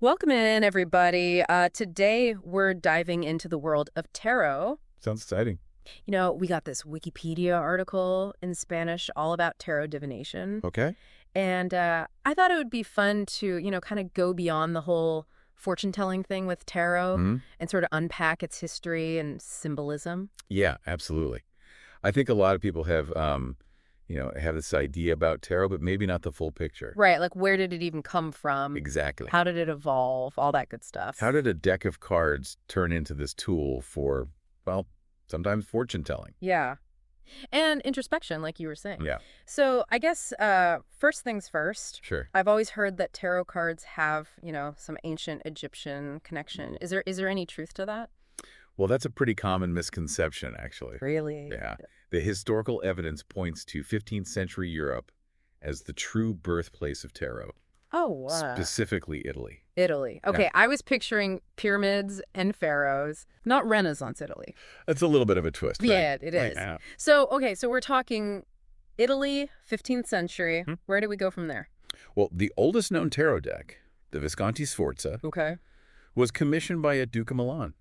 Welcome in, everybody. Today, we're diving into the world of tarot. Sounds exciting. We got this Wikipedia article in Spanish all about tarot divination. Okay. And I thought it would be fun to, kind of go beyond the whole fortune-telling thing with tarot Hmm. and sort of unpack its history and symbolism. Yeah, absolutely. I think a lot of people have, have this idea about tarot, but maybe not the full picture. Right, like where did it even come from? Exactly. How did it evolve? All that good stuff. How did a deck of cards turn into this tool for, well, sometimes fortune telling? Yeah. And introspection, like you were saying. Yeah, So I guess first things first, sure. I've always heard that tarot cards have, some ancient Egyptian connection. Is there any truth to that? Well, that's a pretty common misconception, actually. Really? Yeah. The historical evidence points to 15th century Europe as the true birthplace of tarot, Oh, wow. specifically Italy. Italy. Okay, I was picturing pyramids and pharaohs, not Renaissance Italy. That's a little bit of a twist, right? Yeah, it is. Yeah. So we're talking Italy, 15th century. Hmm. Where do we go from there? Well, the oldest known tarot deck, the Visconti Sforza, Okay. was commissioned by a Duke of Milan.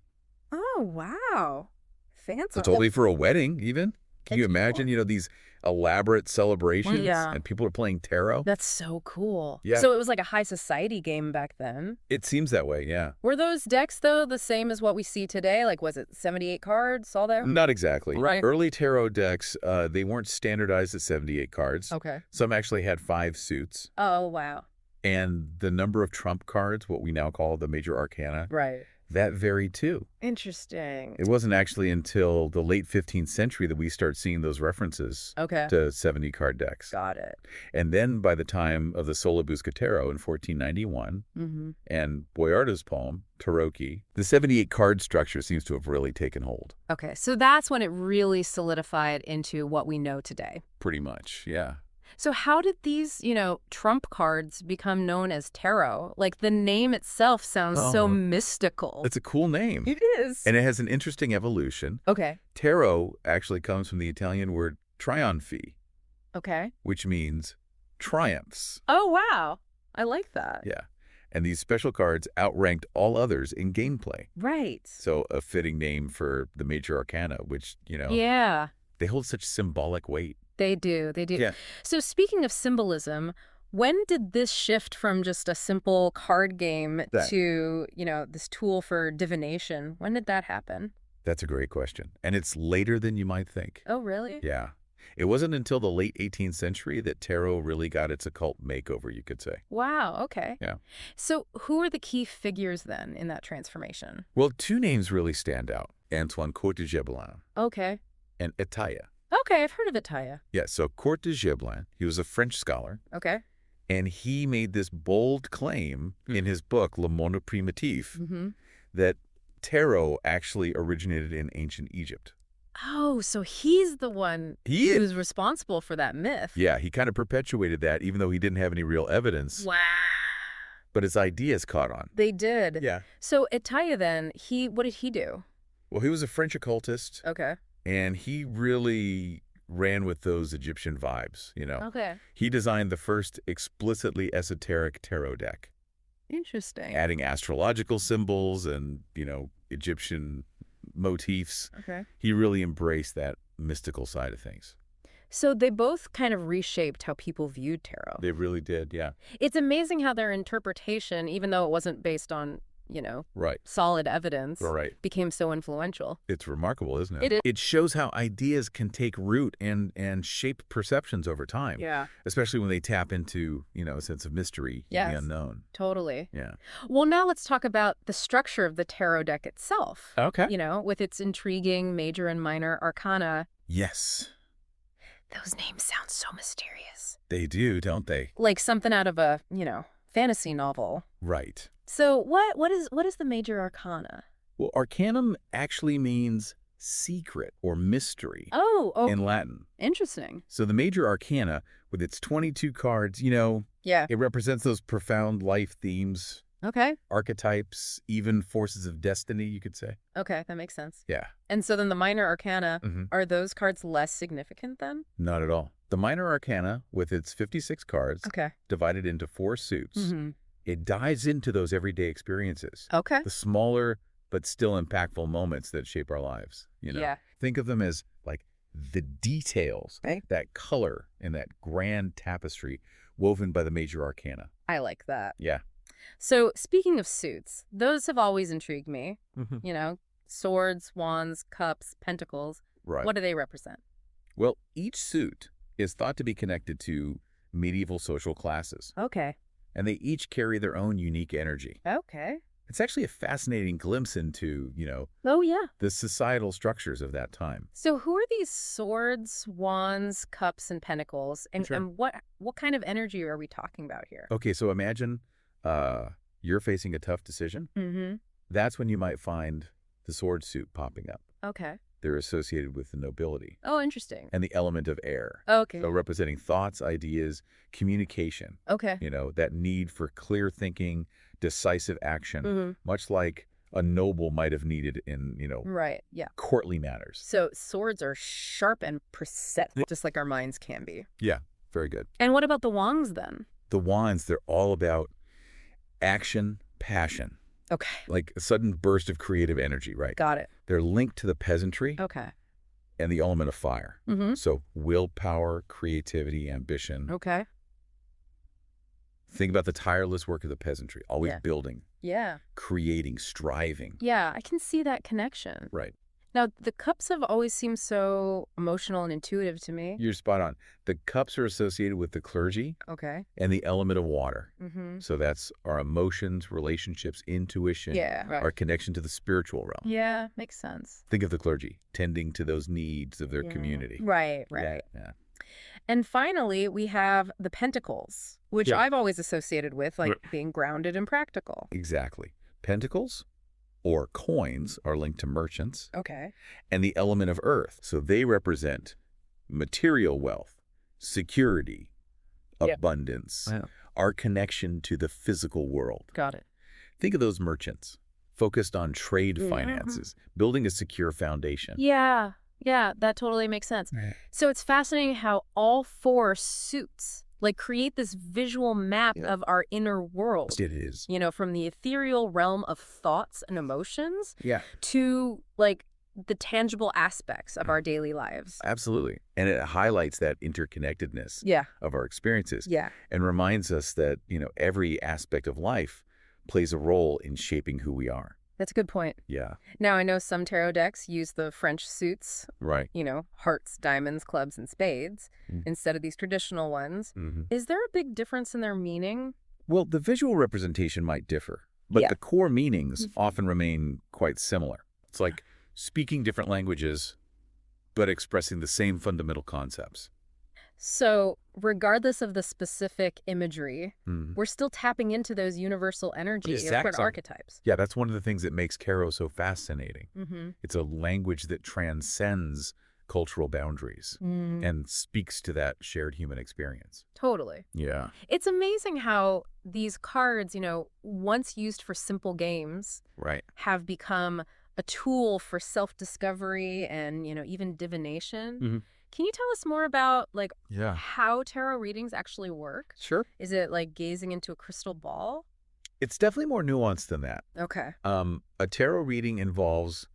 Oh, wow. Fancy. Totally for a wedding, even. Can you That's imagine, these elaborate celebrations Yeah. and people are playing tarot? That's so cool. Yeah. So it was like a high society game back then. It seems that way, yeah. Were those decks, though, the same as what we see today? Like, was it 78 cards, all that? Not exactly. Right. Early tarot decks, they weren't standardized at 78 cards. Okay. Some actually had 5 suits. Oh, wow. And the number of trump cards, what we now call the major arcana, Right. that varied too. Interesting. It wasn't actually until the late 15th century that we start seeing those references Okay. to 70 card decks. Got it. And then by the time of the Sola Buscatero in 1491 Mm-hmm. and Boiardo's poem, Tarocchi, the 78 card structure seems to have really taken hold. Okay, so that's when it really solidified into what we know today. Pretty much, yeah. So how did these, trump cards become known as tarot? Like, the name itself sounds so Oh. mystical. It's a cool name. It is. And it has an interesting evolution. Okay. Tarot actually comes from the Italian word trionfi, Okay. which means triumphs. Oh, wow. I like that. Yeah. And these special cards outranked all others in gameplay. Right. So a fitting name for the major arcana, which, Yeah, they hold such symbolic weight. they do. They do. Yeah. So speaking of symbolism, when did this shift from just a simple card game to, this tool for divination? When did that happen? That's a great question. And it's later than you might think. Oh, really? Yeah. It wasn't until the late 18th century that tarot really got its occult makeover, you could say. Wow, okay. Yeah. So who are the key figures then in that transformation? Well, 2 names really stand out. Antoine Court de Gébelin Okay. and Etaille. Okay, I've heard of Italia. Yeah, so Court de Gébelin, he was a French scholar, Okay. and he made this bold claim in his book, Le Monde Primitif, Mm-hmm. that tarot actually originated in ancient Egypt. Oh, so he's the one He is. who's responsible for that myth. Yeah, he kind of perpetuated that, even though he didn't have any real evidence, Wow. but his ideas caught on. They did. Yeah. So Italia then, what did he do? Well, he was a French occultist, Okay. and he really ran with those Egyptian vibes, Okay. He designed the first explicitly esoteric tarot deck, Interesting. adding astrological symbols and, Egyptian motifs. Okay. He really embraced that mystical side of things. So they both kind of reshaped how people viewed tarot. They really did, yeah. It's amazing how their interpretation, even though it wasn't based on, Right. solid evidence, Right. became so influential. It's remarkable, isn't it? It is. It shows how ideas can take root and shape perceptions over time. Yeah. Especially when they tap into, a sense of mystery, Yes. the unknown. Totally. Yeah. Well, now let's talk about the structure of the tarot deck itself. Okay. With its intriguing major and minor arcana. Yes, Those names sound so mysterious. they do, don't they? Like something out of a, fantasy novel. Right. So what is the major arcana? Well, arcanum actually means secret or mystery Oh, in Latin. interesting. So the major arcana, with its 22 cards, Yeah. it represents those profound life themes, Okay. archetypes, even forces of destiny, you could say. Okay, that makes sense. Yeah. And so then the minor arcana, Hmm. are those cards less significant then? Not at all. The minor arcana, with its 56 cards, Okay. divided into 4 suits, Mm-hmm. It dives into those everyday experiences, Okay. the smaller but still impactful moments that shape our lives, you know. Yeah. Think of them as like the details, Right. that color in that grand tapestry woven by the major arcana. I like that. Yeah. So speaking of suits, those have always intrigued me. Mhm. You know, swords, wands, cups, pentacles. Right. What do they represent? Well, each suit is thought to be connected to medieval social classes, Okay. and they each carry their own unique energy. Okay. It's actually a fascinating glimpse into, Oh, yeah. the societal structures of that time. So who are these swords, wands, cups, and pentacles? And, Sure. and what kind of energy are we talking about here? Okay, so imagine you're facing a tough decision. Mm-hmm. That's when you might find the sword suit popping up. Okay. They're associated with the nobility Oh, interesting. and the element of air. Okay. So representing thoughts, ideas, communication, Okay. that need for clear thinking, decisive action, Mm-hmm. much like a noble might have needed in, Right. Yeah. courtly matters. So swords are sharp and precise, just like our minds can be. Yeah, very good. And what about the wands then? The wands, they're all about action, passion, Okay. like a sudden burst of creative energy, right? Got it. They're linked to the peasantry Okay. and the element of fire. Mm-hmm. So willpower, creativity, ambition. Okay. Think about the tireless work of the peasantry, always Yeah. building, Yeah. creating, striving. Yeah, I can see that connection. Right. Now, the cups have always seemed so emotional and intuitive to me. You're spot on. The cups are associated with the clergy Okay. and the element of water. Mm-hmm. So that's our emotions, relationships, intuition, Yeah. Right. our connection to the spiritual realm. Yeah, makes sense. Think of the clergy tending to those needs of their Yeah. community. Right, Yeah, right. yeah. And finally, we have the pentacles, which Yeah. I've always associated with like being grounded and practical. Exactly. Pentacles or coins are linked to merchants Okay. and the element of earth. So they represent material wealth, security, Yeah. abundance, Wow. our connection to the physical world. Got it. Think of those merchants focused on trade Mhm. finances, building a secure foundation. Yeah. Yeah, that totally makes sense. Right. So it's fascinating how all four suits like create this visual map Yeah. of our inner world. It is. You know, from the ethereal realm of thoughts and emotions Yeah, to like the tangible aspects of our daily lives. absolutely. And it highlights that interconnectedness Yeah. of our experiences Yeah. and reminds us that, every aspect of life plays a role in shaping who we are. That's a good point. Yeah, Now, I know some tarot decks use the French suits, right. you know, hearts, diamonds, clubs, and spades, Mm. instead of these traditional ones. Hmm. Is there a big difference in their meaning? Well, the visual representation might differ, but Yeah. the core meanings Mhm. often remain quite similar. It's like speaking different languages, but expressing the same fundamental concepts. So, regardless of the specific imagery, Mhm. we're still tapping into those universal energy Exactly. archetypes. Yeah, that's one of the things that makes Tarot so fascinating. Mm-hmm. It's a language that transcends cultural boundaries and speaks to that shared human experience. Totally. Yeah. It's amazing how these cards, you know, once used for simple games, Right. have become a tool for self-discovery and, you know, even divination. Mhm. Can you tell us more about, like, Yeah. how tarot readings actually work? Sure. Is it like gazing into a crystal ball? It's definitely more nuanced than that. Okay. A tarot reading involves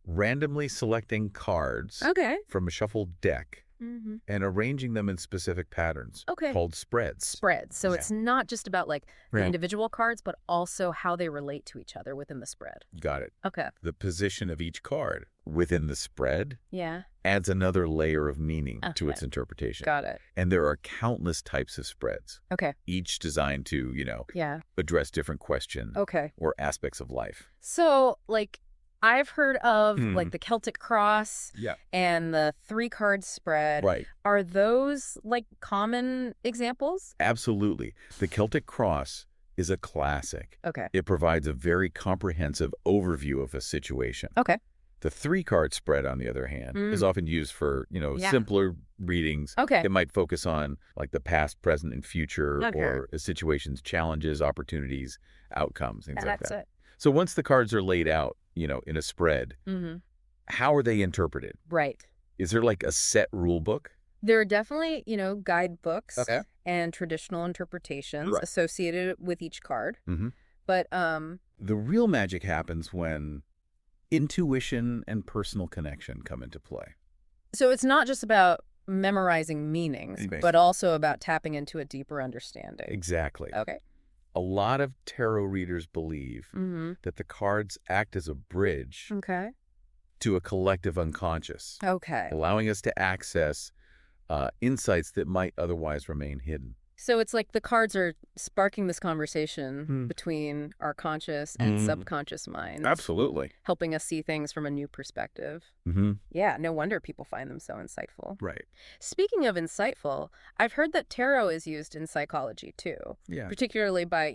randomly selecting cards Okay. from a shuffled deck Mm-hmm. and arranging them in specific patterns Okay. called spreads. Spread. So Yeah. it's not just about, like, the Right. individual cards, but also how they relate to each other within the spread. Got it. Okay. The position of each card within the spread Yeah. adds another layer of meaning to Okay. its interpretation. Got it. And there are countless types of spreads, Okay. each designed to, Yeah. address different questions Okay. or aspects of life. So, like, I've heard of, like, Mhm. the Celtic cross Yeah. and the 3-card spread. Right. Are those, like, common examples? Absolutely. The Celtic cross is a classic. Okay. It provides a very comprehensive overview of a situation. Okay. The 3-card spread, on the other hand, is often used for, Yeah. simpler readings. Okay. It might focus on like the past, present, and future, Okay. or a situation's challenges, opportunities, outcomes, things like That's that. it. So once the cards are laid out, in a spread, Mm-hmm. how are they interpreted? Right. Is there like a set rule book? There are definitely, guidebooks Okay. and traditional interpretations Right. associated with each card. Hmm. But, The real magic happens when intuition and personal connection come into play. so it's not just about memorizing meanings, Anyway. but also about tapping into a deeper understanding. Exactly. Okay. A lot of tarot readers believe Mm-hmm. that the cards act as a bridge Okay. to a collective unconscious, Okay. allowing us to access insights that might otherwise remain hidden. So it's like the cards are sparking this conversation Hmm. between our conscious and Mm. subconscious minds. Absolutely. Helping us see things from a new perspective. Mm-hmm. Yeah, no wonder people find them so insightful. Right. Speaking of insightful, I've heard that tarot is used in psychology too, Yeah. particularly by,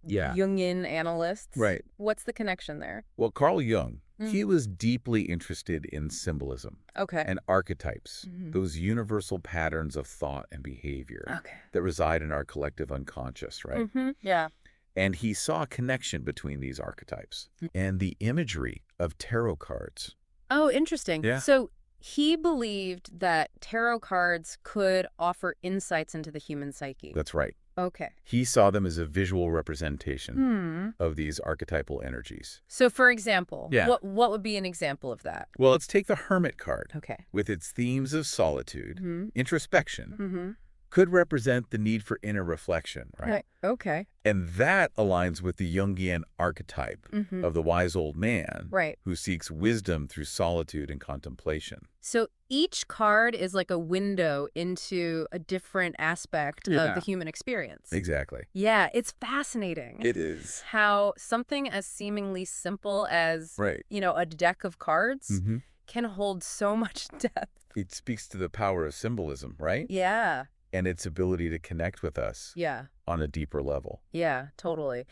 Yeah. Jungian analysts. Right. What's the connection there? Well, Carl Jung, Mm. he was deeply interested in symbolism Okay. and archetypes, Mhm. those universal patterns of thought and behavior Okay. that reside in our collective unconscious, right? Mm-hmm. Yeah. And he saw a connection between these archetypes and the imagery of tarot cards. Oh, interesting. Yeah. So he believed that tarot cards could offer insights into the human psyche. That's right. Okay. He saw them as a visual representation Hmm. of these archetypal energies. So, for example, Yeah. what would be an example of that? Well, let's take the Hermit card. Okay. With its themes of solitude, Mm-hmm. introspection, Mm-hmm. could represent the need for inner reflection, right? Okay. And that aligns with the Jungian archetype Mm-hmm. of the wise old man Right. who seeks wisdom through solitude and contemplation. So each card is like a window into a different aspect Yeah. of the human experience. Exactly. Yeah, it's fascinating. It is. How something as seemingly simple as, Right. a deck of cards Mm-hmm. can hold so much depth. It speaks to the power of symbolism, right? Yeah. And its ability to connect with us Yeah. on a deeper level. Yeah, totally.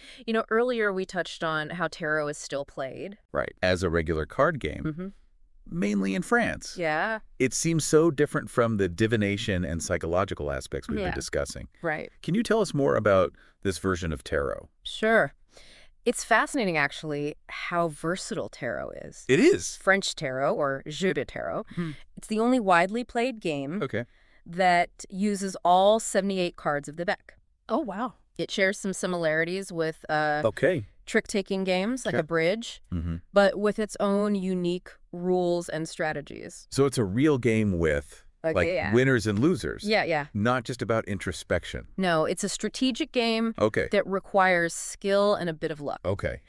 Earlier we touched on how tarot is still played. Right. As a regular card game, Mm-hmm. mainly in France. Yeah, It seems so different from the divination and psychological aspects we've Yeah. been discussing. right. Can you tell us more about this version of tarot? Sure. It's fascinating, actually, how versatile tarot is. It is. French tarot, or jeu de tarot, Hmm. it's the only widely played game Okay. that uses all 78 cards of the deck. Oh, wow. It shares some similarities with Okay. trick-taking games, like Sure. a bridge, Mm-hmm. but with its own unique rules and strategies. So it's a real game with Okay, yeah. winners and losers. Yeah. Not just about introspection. No, it's a strategic game Okay. that requires skill and a bit of luck. Okay.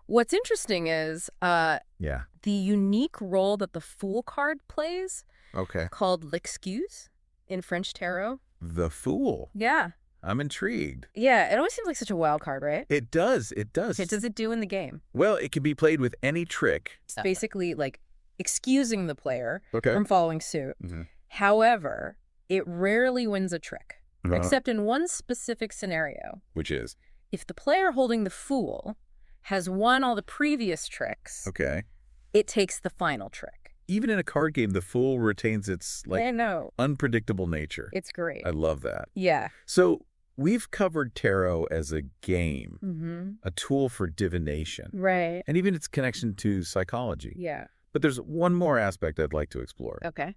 What's interesting is Yeah. the unique role that the Fool card plays, Okay. called l'excuse in French tarot. The Fool. Yeah. I'm intrigued. Yeah, it always seems like such a wild card, right? It does. It does. What does it do in the game? Well, it can be played with any trick. It's basically like excusing the player Okay. from following suit. Mm-hmm. However, it rarely wins a trick, Uh-huh. except in one specific scenario. Which is? If the player holding the Fool has won all the previous tricks, Okay. it takes the final trick. Even in a card game, the Fool retains its, I know. unpredictable nature. It's great. I love that. Yeah. So we've covered tarot as a game, Mm-hmm. a tool for divination, Right. and even its connection to psychology. Yeah. But there's one more aspect I'd like to explore. Okay.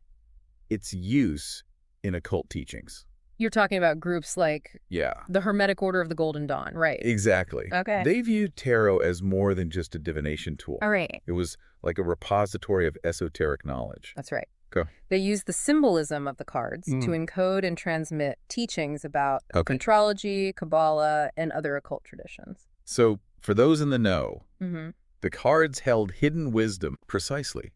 Its use in occult teachings. You're talking about groups like Yeah. the Hermetic Order of the Golden Dawn, right? Exactly. Okay. They viewed tarot as more than just a divination tool. All right. It was like a repository of esoteric knowledge. That's right. Go. They use the symbolism of the cards Mm. to encode and transmit teachings about Okay. contrology, Kabbalah, and other occult traditions. So for those in the know, Mm-hmm. the cards held hidden wisdom precisely.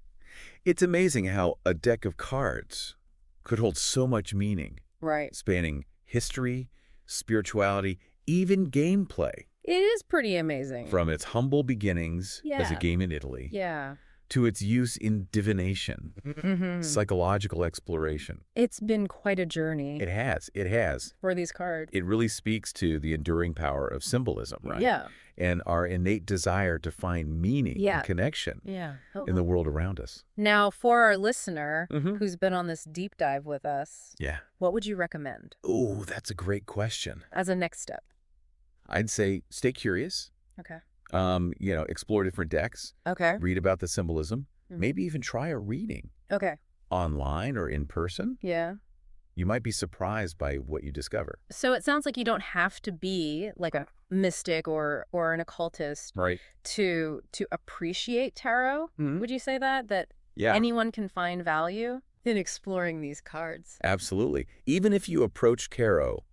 It's amazing how a deck of cards could hold so much meaning, Right. spanning history, spirituality, even gameplay, It is pretty amazing. from its humble beginnings as a Yeah. game in Italy Yeah. to its use in divination, Mm-hmm. psychological exploration. It's been quite a journey It has. It has. for these cards. It really speaks to the enduring power of symbolism, right? Yeah. And our innate desire to find meaning Yeah. and connection Yeah. in the world around us. Now, for our listener Mhm. who's been on this deep dive with us, Yeah. what would you recommend Oh, that's a great question. as a next step? I'd say stay curious. Okay. Explore different decks, Okay. read about the symbolism, Mhm. maybe even try a reading Okay. online or in person, Yeah. you might be surprised by what you discover. So it sounds like you don't have to be like a mystic or an occultist Right. to appreciate tarot. Mhm. Would you say that Yeah, anyone can find value in exploring these cards? absolutely. Even if you approach tarot,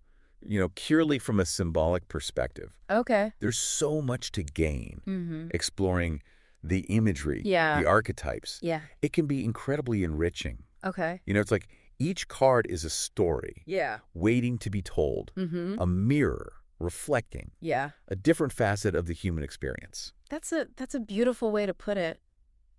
purely from a symbolic perspective, Okay. there's so much to gain Mm-hmm. exploring the imagery, Yeah. the archetypes. Yeah. It can be incredibly enriching. Okay. It's like each card is a story Yeah. waiting to be told, Mm-hmm. a mirror reflecting Yeah. a different facet of the human experience. That's a beautiful way to put it.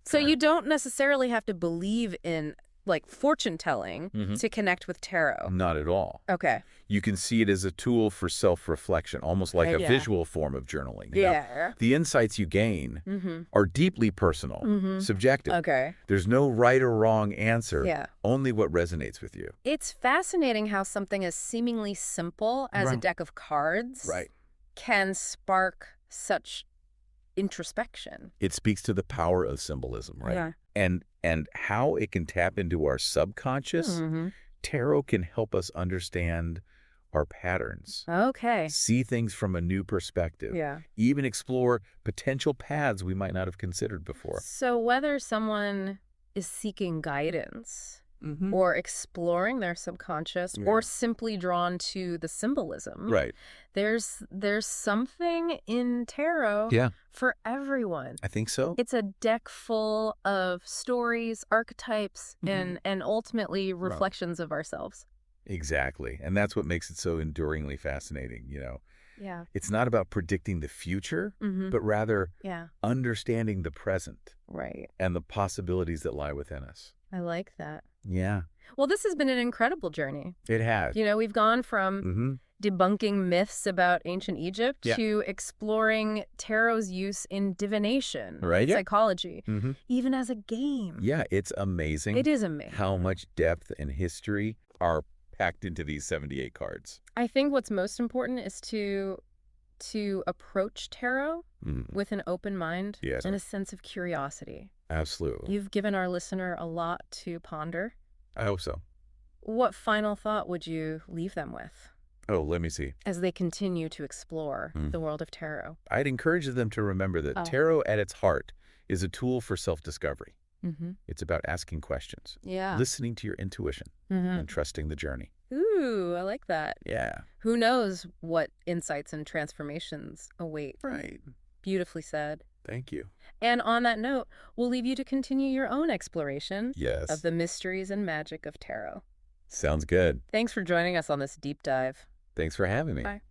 So Right. you don't necessarily have to believe in like fortune telling Mhm. to connect with tarot. Not at all. Okay. You can see it as a tool for self-reflection, almost like a Yeah. visual form of journaling. You know? Yeah. The insights you gain Mm-hmm. are deeply personal, Mm-hmm. subjective. Okay. There's no right or wrong answer, Yeah. only what resonates with you. It's fascinating how something as seemingly simple as a Right. deck of cards can spark such introspection. It speaks to the power of symbolism, right? Yeah. And how it can tap into our subconscious. Mm-hmm. Tarot can help us understand our patterns, Okay. see things from a new perspective, Yeah. even explore potential paths we might not have considered before. So whether someone is seeking guidance Mm-hmm. or exploring their subconscious Yeah. or simply drawn to the symbolism, Right. there's something in tarot Yeah, for everyone. I think so. It's a deck full of stories, archetypes, Mhm. and ultimately reflections of ourselves. Exactly. And that's what makes it so enduringly fascinating. Yeah. It's not about predicting the future, Mm-hmm. but rather Yeah. understanding the present Right. and the possibilities that lie within us. I like that. Yeah, Well, this has been an incredible journey. it has. We've gone from Mm-hmm. debunking myths about ancient Egypt Yeah. to exploring tarot's use in divination, Right, yeah. psychology, Mm-hmm. even as a game. Yeah, it's amazing It is amazing. how much depth and history are packed into these 78 cards. I think what's most important is to approach tarot Mm, with an open mind Yes. and a sense of curiosity. absolutely. You've given our listener a lot to ponder. I hope so. What final thought would you leave them with Oh, let me see. as they continue to explore Mm. the world of tarot? I'd encourage them to remember that Oh. tarot at its heart is a tool for self-discovery. Mm-hmm. It's about asking questions, Yeah. listening to your intuition, Mm-hmm. and trusting the journey. Ooh, I like that. Yeah. Who knows what insights and transformations await? Right. Beautifully said. Thank you. And on that note, we'll leave you to continue your own exploration Yes. of the mysteries and magic of tarot. Sounds good. Thanks for joining us on this deep dive. Thanks for having me. Bye.